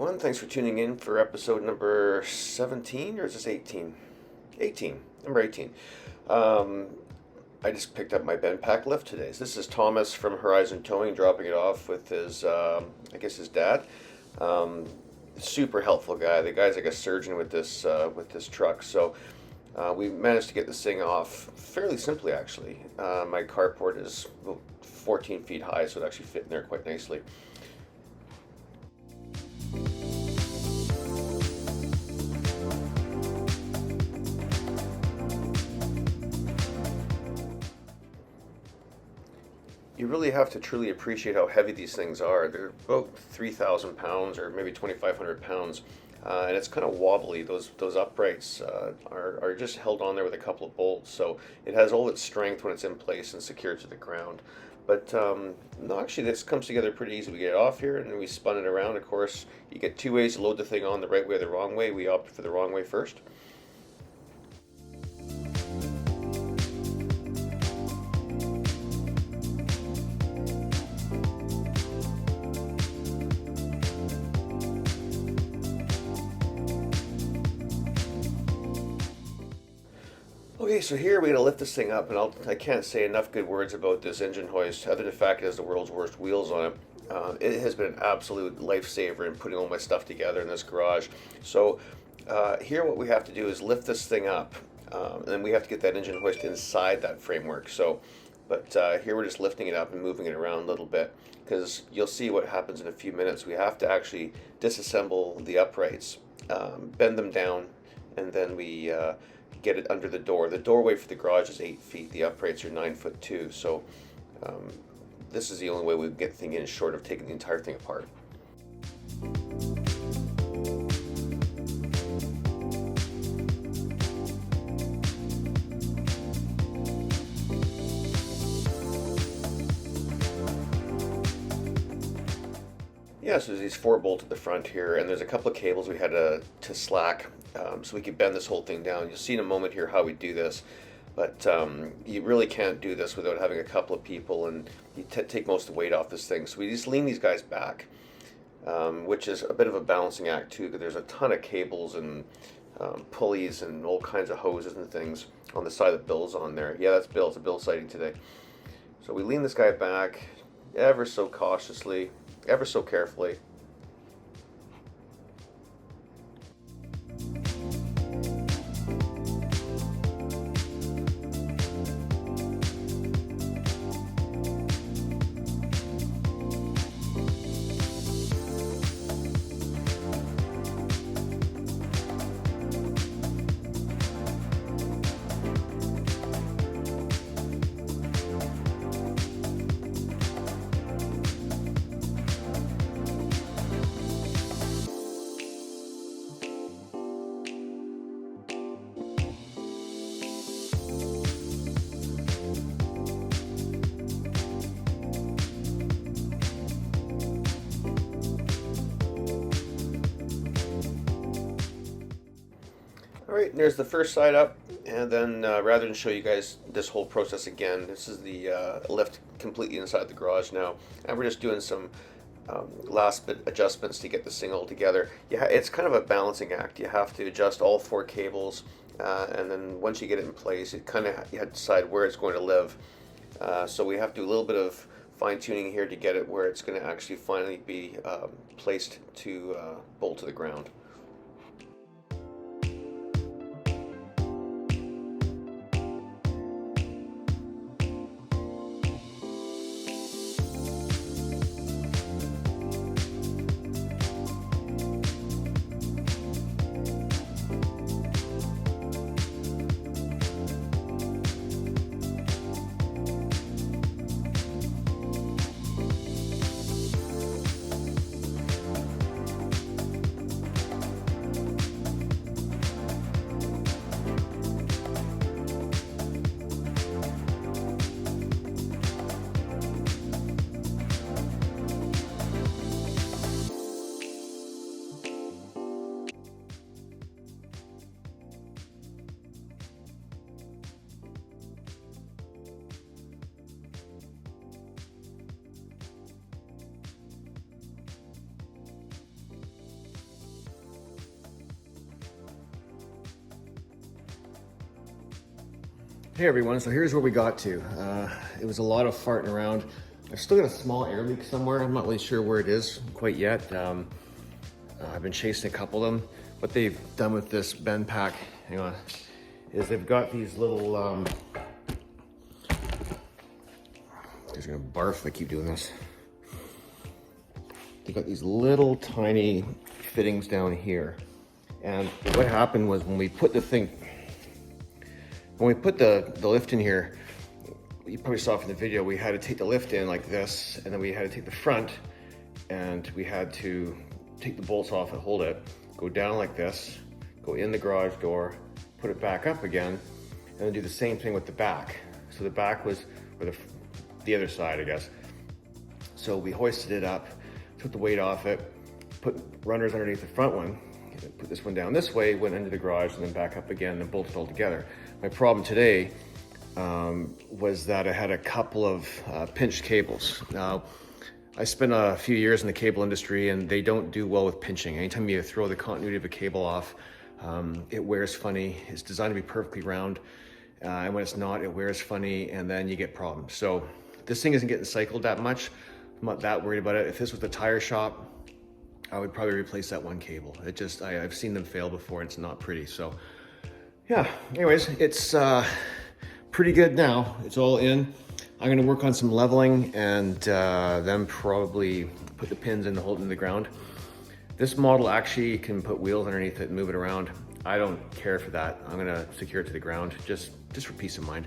everyone. Thanks for tuning in for episode number 17, or is this 18? 18, number 18. Um, I just picked up my Bendpak lift today. So this is Thomas from Horizon Towing dropping it off with his, I guess his dad. Um, Super helpful guy. The guy's like a surgeon with this truck. So we managed to get this thing off fairly simply, actually. My carport is about 14 feet high, so it actually fit in there quite nicely. You really have to truly appreciate how heavy these things are. They're about 3,000 pounds or maybe 2,500 pounds, and it's kind of wobbly. Those uprights are just held on there with a couple of bolts, so it has all its strength when it's in place and secured to the ground. But no, actually, this comes together pretty easy. We get it off here and then we spun it around. Of course, you get two ways to load the thing on: the right way or the wrong way. We opted for the wrong way first. Okay, so here we're gonna lift this thing up, and I can't say enough good words about this engine hoist, other than the fact it has the world's worst wheels on it. It has been an absolute lifesaver in putting all my stuff together in this garage. So here what we have to do is lift this thing up, and then we have to get that engine hoist inside that framework. But here we're just lifting it up and moving it around a little bit, because you'll see what happens in a few minutes. We have to actually disassemble the uprights, bend them down, and then we get it under the door. The doorway for the garage is 8 feet. The uprights are 9 foot 2. So this is the only way we can get the thing in, short of taking the entire thing apart. Yeah, so there's these 4 bolts at the front here, and there's a couple of cables we had to slack, so we could bend this whole thing down. You'll see in a moment here how we do this, but you really can't do this without having a couple of people, and you take most of the weight off this thing. So we just lean these guys back, which is a bit of a balancing act too, because there's a ton of cables and pulleys and all kinds of hoses and things on the side that Bill's on there. Yeah, that's Bill. It's a Bill sighting today. So we lean this guy back ever so cautiously, ever so carefully. Alright, there's the first side up, and then rather than show you guys this whole process again, this is the lift completely inside the garage now, and we're just doing some last bit adjustments to get this thing all together. Yeah, it's kind of a balancing act. You have to adjust all 4 cables, and then once you get it in place, you have to decide where it's going to live. So we have to do a little bit of fine-tuning here to get it where it's going to actually finally be placed to bolt to the ground. Hey everyone, so here's where we got to. It was a lot of farting around. I've still got a small air leak somewhere. I'm not really sure where it is quite yet. I've been chasing a couple of them. What they've done with this Bendpak, hang on, is they've got these little, guys are gonna barf if I keep doing this. They've got these little tiny fittings down here. And what happened was when we put the lift in here, you probably saw from the video, we had to take the lift in like this, and then we had to take the front, and we had to take the bolts off and hold it, go down like this, go in the garage door, put it back up again, and then do the same thing with the back. So the back was, or the other side, I guess. So we hoisted it up, took the weight off it, put runners underneath the front one, put this one down this way, went into the garage, and then back up again, and bolted all together. My problem today was that I had a couple of pinched cables. Now, I spent a few years in the cable industry, and they don't do well with pinching. Anytime you throw the continuity of a cable off, it wears funny. It's designed to be perfectly round, and when it's not, it wears funny, and then you get problems. So this thing isn't getting cycled that much. I'm not that worried about it. If this was the tire shop, I would probably replace that one cable. I've seen them fail before, and it's not pretty. So yeah, anyways, it's pretty good now. It's all in. I'm gonna work on some leveling and then probably put the pins in to hold it in the ground. This model actually can put wheels underneath it and move it around. I don't care for that. I'm gonna secure it to the ground just for peace of mind.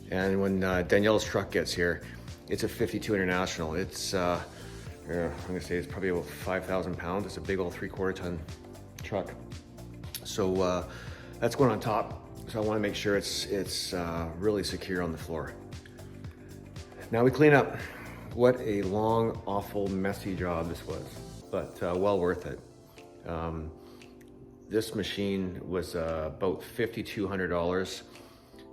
And when Danielle's truck gets here, it's a 52 International. It's, I'm gonna say it's probably about 5,000 pounds. It's a big old 3/4 ton truck. So that's going on top. So I wanna make sure it's really secure on the floor. Now we clean up. What a long, awful, messy job this was, but well worth it. This machine was about $5,200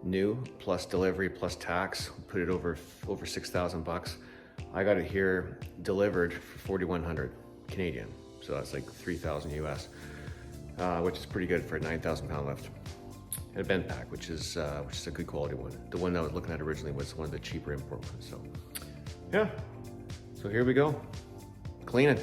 new, plus delivery, plus tax. Put it over 6,000 bucks. I got it here delivered for 4,100 Canadian. So that's like 3,000 US, which is pretty good for a 9,000 pound lift. And a Bendpak, which is a good quality one. The one I was looking at originally was one of the cheaper import ones. So yeah, so here we go, cleaning.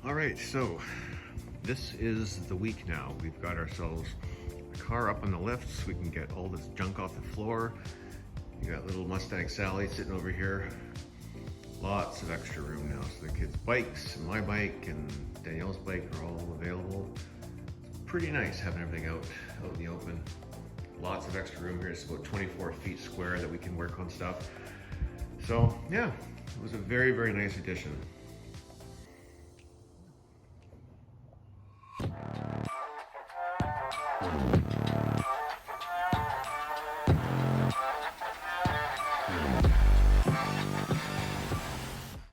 All right, so this is the week now. We've got ourselves the car up on the lifts. We can get all this junk off the floor. You got little Mustang Sally sitting over here. Lots of extra room now. So the kids' bikes, and my bike, and Danielle's bike are all available. It's pretty nice having everything out in the open. Lots of extra room here. It's about 24 feet square that we can work on stuff. So yeah, it was a very, very nice addition.